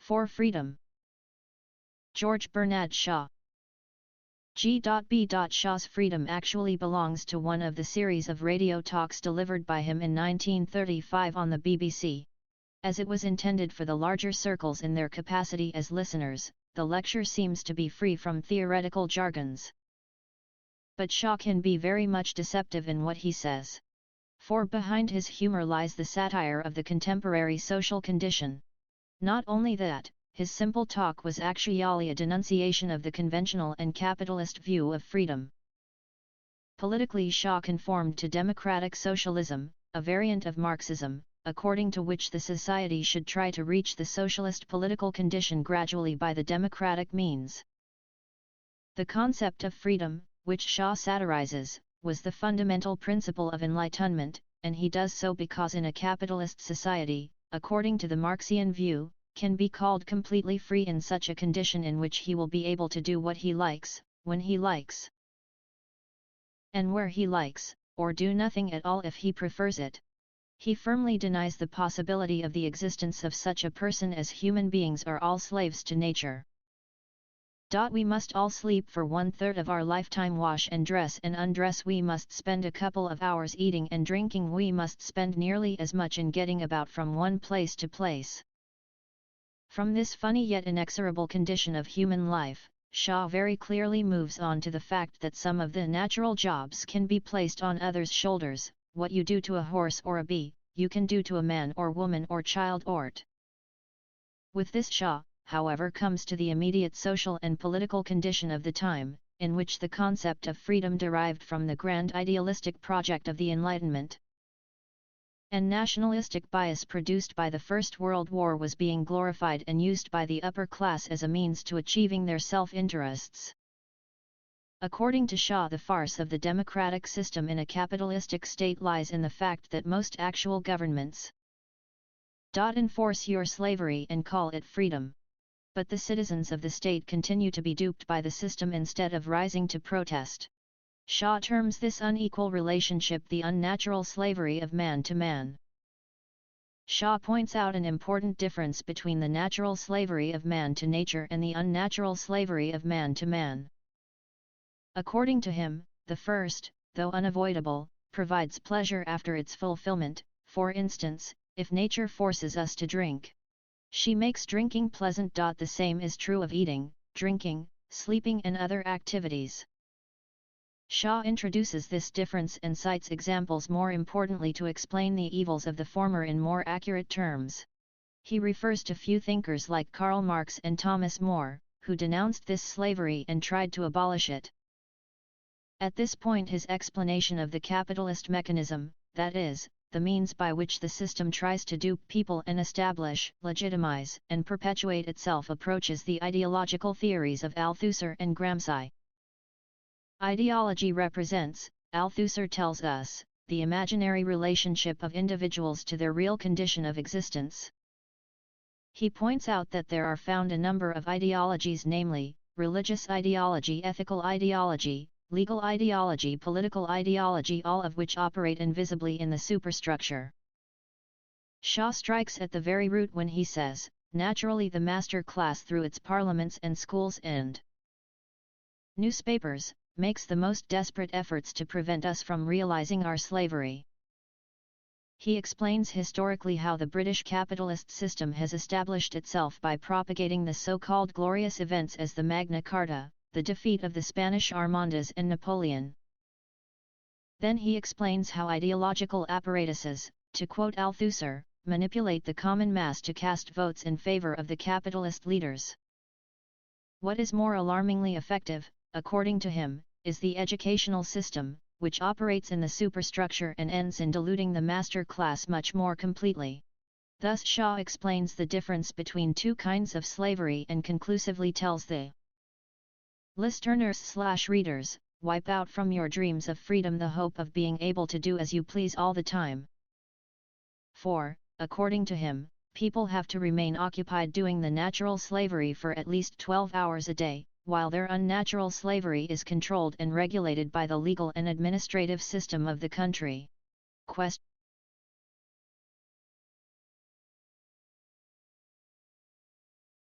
For freedom. George Bernard Shaw. G.B. Shaw's freedom actually belongs to one of the series of radio talks delivered by him in 1935 on the BBC. As it was intended for the larger circles in their capacity as listeners, the lecture seems to be free from theoretical jargons. But Shaw can be very much deceptive in what he says. For behind his humor lies the satire of the contemporary social condition. Not only that, his simple talk was actually a denunciation of the conventional and capitalist view of freedom. Politically, Shaw conformed to democratic socialism, a variant of Marxism, according to which the society should try to reach the socialist political condition gradually by the democratic means. The concept of freedom, which Shaw satirizes, was the fundamental principle of enlightenment, and he does so because in a capitalist society, according to the Marxian view, can be called completely free in such a condition in which he will be able to do what he likes, when he likes, and where he likes, or do nothing at all if he prefers it. He firmly denies the possibility of the existence of such a person, as human beings are all slaves to nature. We must all sleep for 1/3 of our lifetime, wash and dress and undress, we must spend a couple of hours eating and drinking, we must spend nearly as much in getting about from one place to place. From this funny yet inexorable condition of human life, Shaw very clearly moves on to the fact that some of the natural jobs can be placed on others' shoulders. What you do to a horse or a bee, you can do to a man or woman or child or With this Shaw, however, comes to the immediate social and political condition of the time, in which the concept of freedom derived from the grand idealistic project of the Enlightenment and nationalistic bias produced by the First World War was being glorified and used by the upper class as a means to achieving their self-interests. According to Shaw, the farce of the democratic system in a capitalistic state lies in the fact that most actual governments enforce your slavery and call it freedom. But the citizens of the state continue to be duped by the system instead of rising to protest. Shaw terms this unequal relationship the unnatural slavery of man to man. Shaw points out an important difference between the natural slavery of man to nature and the unnatural slavery of man to man. According to him, the first, though unavoidable, provides pleasure after its fulfillment. For instance, if nature forces us to drink, she makes drinking pleasant. The same is true of eating, drinking, sleeping and other activities. Shaw introduces this difference and cites examples more importantly to explain the evils of the former in more accurate terms. He refers to few thinkers like Karl Marx and Thomas More, who denounced this slavery and tried to abolish it. At this point his explanation of the capitalist mechanism, that is, the means by which the system tries to dupe people and establish, legitimize, and perpetuate itself, approaches the ideological theories of Althusser and Gramsci. Ideology represents, Althusser tells us, the imaginary relationship of individuals to their real condition of existence. He points out that there are found a number of ideologies, namely, religious ideology, ethical ideology, legal ideology, political ideology, all of which operate invisibly in the superstructure. Shaw strikes at the very root when he says, naturally the master class through its parliaments and schools and newspapers, makes the most desperate efforts to prevent us from realizing our slavery. He explains historically how the British capitalist system has established itself by propagating the so-called glorious events as the Magna Carta, the defeat of the Spanish Armadas and Napoleon. Then he explains how ideological apparatuses, to quote Althusser, manipulate the common mass to cast votes in favor of the capitalist leaders. What is more alarmingly effective, according to him, is the educational system, which operates in the superstructure and ends in diluting the master class much more completely. Thus Shaw explains the difference between two kinds of slavery and conclusively tells the listeners/readers, wipe out from your dreams of freedom the hope of being able to do as you please all the time. For, according to him, people have to remain occupied doing the natural slavery for at least 12 hours a day, while their unnatural slavery is controlled and regulated by the legal and administrative system of the country. Question